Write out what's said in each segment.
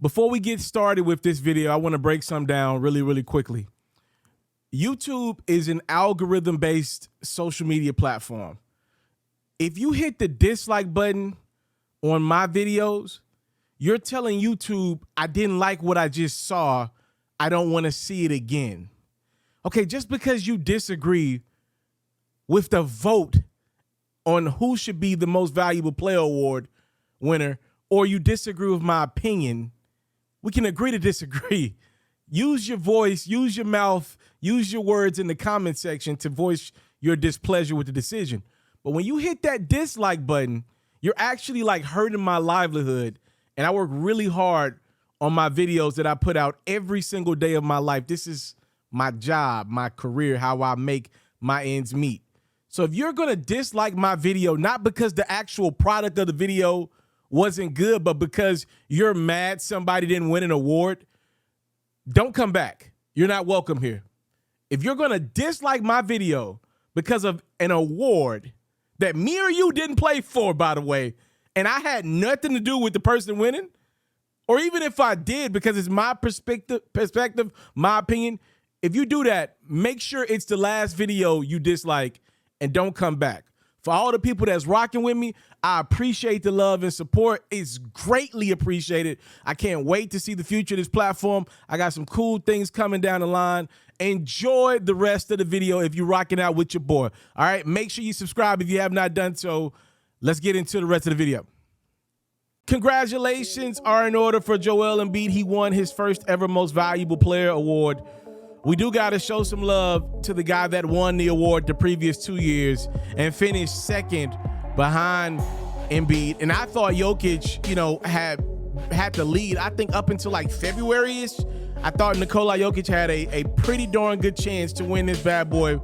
Before we get started with this video, I want to break some down really quickly. YouTube is an algorithm-based social media platform. If you hit the dislike button on my videos, you're telling YouTube, I didn't like what I just saw. I don't want to see it again. Okay, just because you disagree with the vote on who should be the most valuable player award winner, or you disagree with my opinion, we can agree to disagree. Use your voice, use your mouth, use your words in the comment section to voice your displeasure with the decision. But when you hit that dislike button, you're actually like hurting my livelihood. And I work really hard on my videos that I put out every single day of my life. This is my job, my career, how I make my ends meet. So if you're going to dislike my video, not because the actual product of the video wasn't good, but because you're mad somebody didn't win an award, don't come back. You're not welcome here. If you're going to dislike my video because of an award that me or you didn't play for, by the way, and I had nothing to do with the person winning, or even if I did because it's my perspective, my opinion, if you do that, make sure it's the last video you dislike and don't come back. For all the people that's rocking with me, I appreciate the love and support. It's greatly appreciated. I can't wait to see the future of this platform. I got some cool things coming down the line. Enjoy the rest of the video if you're rocking out with your boy. All right, make sure you subscribe if you have not done so. Let's get into the rest of the video. Congratulations are in order for Joel Embiid. He won his first ever Most Valuable Player award. We do got to show some love to the guy that won the award the previous 2 years and finished second behind Embiid. And I thought Jokic, had the lead, I think up until like February-ish. I thought Nikola Jokic had a pretty darn good chance to win this bad boy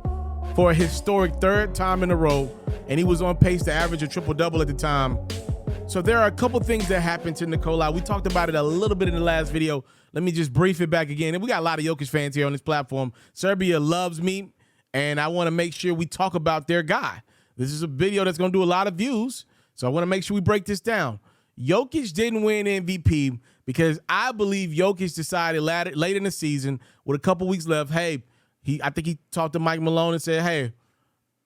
for a historic third time in a row. And he was on pace to average a triple-double at the time. So there are a couple things that happened to Nikola. We talked about it a little bit in the last video. Let me just brief it back again. And we got a lot of Jokic fans here on this platform. Serbia loves me, and I want to make sure we talk about their guy. This is a video that's going to do a lot of views, so I want to make sure we break this down. Jokic didn't win MVP because I believe Jokic decided late in the season with a couple weeks left, hey, I think he talked to Mike Malone and said, hey,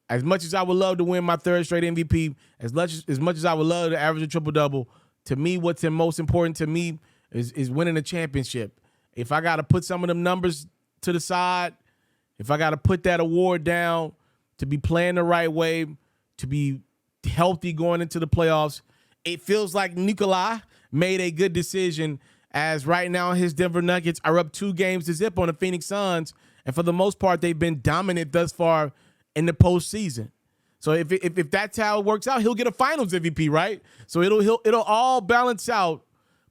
as much as I would love to win my third straight MVP, as much as I would love to average a triple-double, to me, what's most important to me is winning a championship. If I got to put some of them numbers to the side, if I got to put that award down to be playing the right way, to be healthy going into the playoffs, it feels like Nikola made a good decision, as right now his Denver Nuggets are up 2-0 on the Phoenix Suns, and for the most part, they've been dominant thus far in the postseason. So if that's how it works out, he'll get a Finals MVP, right? So it'll all balance out.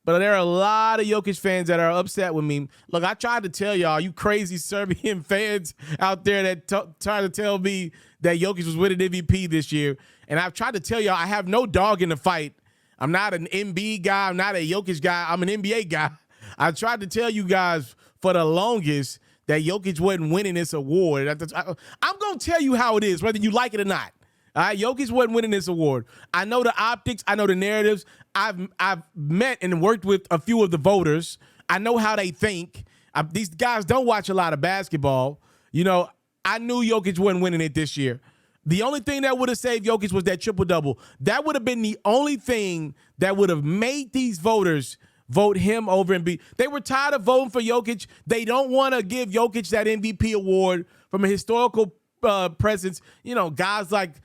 But there are a lot of Jokic fans that are upset with me. Look, I tried to tell y'all, you crazy Serbian fans out there that tried to tell me that Jokic was winning MVP this year. And I've tried to tell y'all I have no dog in the fight. I'm not an Embiid guy. I'm not a Jokic guy. I'm an NBA guy. I tried to tell you guys for the longest that Jokic wasn't winning this award. I'm going to tell you how it is, whether you like it or not. All right, Jokic wasn't winning this award. I know the optics. I know the narratives. I've met and worked with a few of the voters. I know how they think. These guys don't watch a lot of basketball. I knew Jokic wasn't winning it this year. The only thing that would have saved Jokic was that triple-double. That would have been the only thing that would have made these voters vote him over Embiid. They were tired of voting for Jokic. They don't want to give Jokic that MVP award from a historical presence. Guys like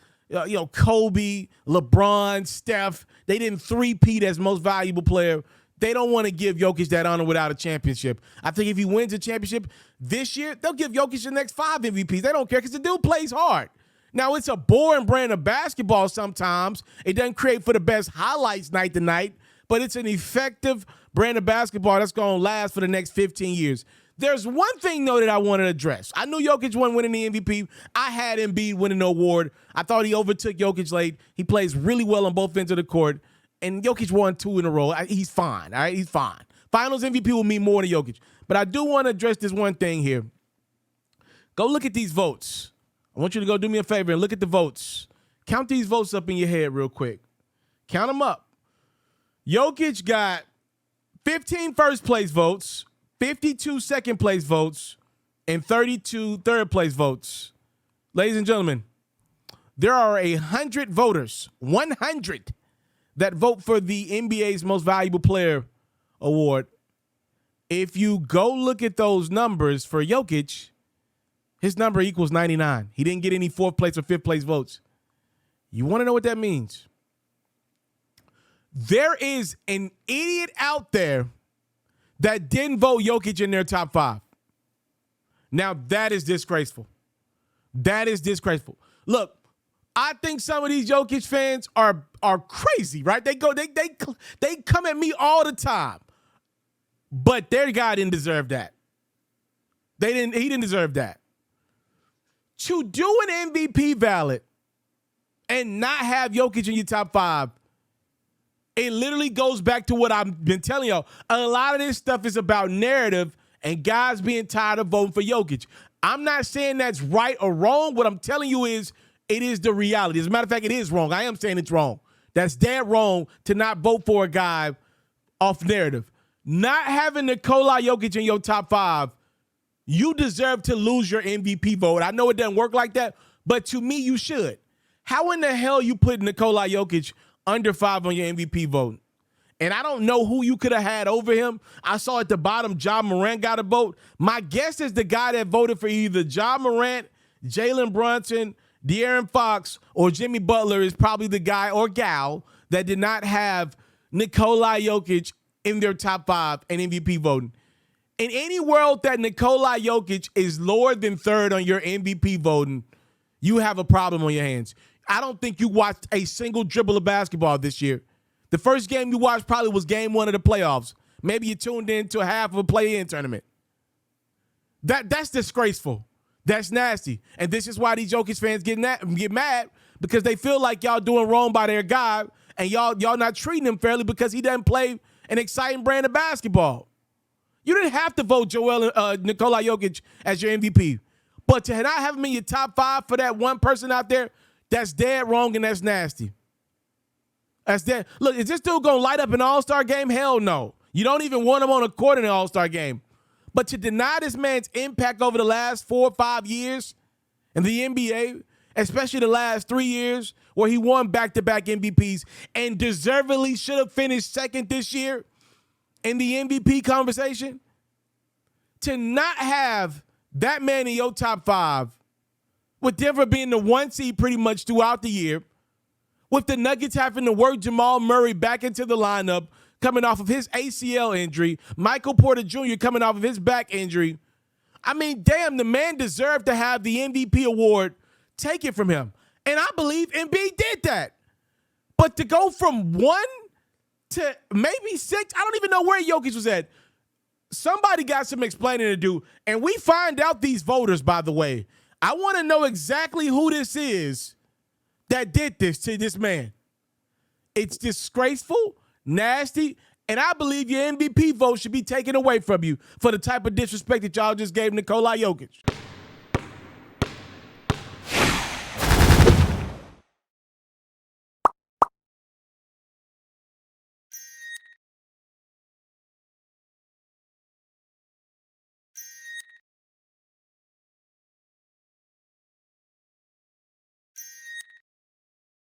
Kobe, LeBron, Steph, they didn't three-peat as most valuable player. They don't want to give Jokic that honor without a championship. I think if he wins a championship this year, they'll give Jokic the next 5 MVPs. They don't care because the dude plays hard. Now, it's a boring brand of basketball sometimes. It doesn't create for the best highlights night to night, but it's an effective brand of basketball that's going to last for the next 15 years. There's one thing, though, that I want to address. I knew Jokic wasn't winning the MVP. I had Embiid winning the award. I thought he overtook Jokic late. He plays really well on both ends of the court, and Jokic won 2 in a row. He's fine, all right? He's fine. Finals MVP will mean more to Jokic. But I do want to address this one thing here. Go look at these votes. I want you to go do me a favor and look at the votes. Count these votes up in your head real quick. Count them up. Jokic got 15 first place votes, 52 second place votes, and 32 third place votes. Ladies and gentlemen, there are 100 voters, 100, that vote for the NBA's Most Valuable Player award. If you go look at those numbers for Jokic, his number equals 99. He didn't get any fourth place or fifth place votes. You want to know what that means? There is an idiot out there that didn't vote Jokic in their top 5. Now, that is disgraceful. That is disgraceful. Look, I think some of these Jokic fans are crazy, right? They come at me all the time. But their guy didn't deserve that. He didn't deserve that. To do an MVP ballot and not have Jokic in your top 5, it literally goes back to what I've been telling y'all. A lot of this stuff is about narrative and guys being tired of voting for Jokic. I'm not saying that's right or wrong. What I'm telling you is it is the reality. As a matter of fact, it is wrong. I am saying it's wrong. That's dead wrong to not vote for a guy off narrative. Not having Nikola Jokic in your top 5, you deserve to lose your MVP vote. I know it doesn't work like that, but to me, you should. How in the hell you put Nikola Jokic under 5 on your MVP vote? And I don't know who you could have had over him. I saw at the bottom, Ja Morant got a vote. My guess is the guy that voted for either Ja Morant, Jalen Brunson, De'Aaron Fox, or Jimmy Butler is probably the guy or gal that did not have Nikola Jokic in their top 5 and MVP voting. In any world that Nikola Jokic is lower than 3rd on your MVP voting, you have a problem on your hands. I don't think you watched a single dribble of basketball this year. The first game you watched probably was game 1 of the playoffs. Maybe you tuned in to half of a play-in tournament. That's disgraceful. That's nasty. And this is why these Jokic fans get mad, because they feel like y'all doing wrong by their guy and y'all not treating him fairly because he doesn't play an exciting brand of basketball. You didn't have to vote Nikola Jokic as your MVP. But to not have him in your top 5 for that one person out there, that's dead wrong and that's nasty. That's dead. Look, is this dude going to light up an All-Star game? Hell no. You don't even want him on a court in an All-Star game. But to deny this man's impact over the last 4 or 5 years in the NBA, especially the last 3 years where he won back-to-back MVPs and deservedly should have finished 2nd this year in the MVP conversation, to not have that man in your top 5, with Denver being the 1 seed pretty much throughout the year, with the Nuggets having to work Jamal Murray back into the lineup, coming off of his ACL injury, Michael Porter Jr. coming off of his back injury. I mean, damn, the man deserved to have the MVP award taken from him. And I believe Embiid did that. But to go from 1 to maybe 6, I don't even know where Jokic was at. Somebody got some explaining to do. And we find out these voters, by the way. I want to know exactly who this is that did this to this man. It's disgraceful, nasty, and I believe your MVP vote should be taken away from you for the type of disrespect that y'all just gave Nikola Jokic.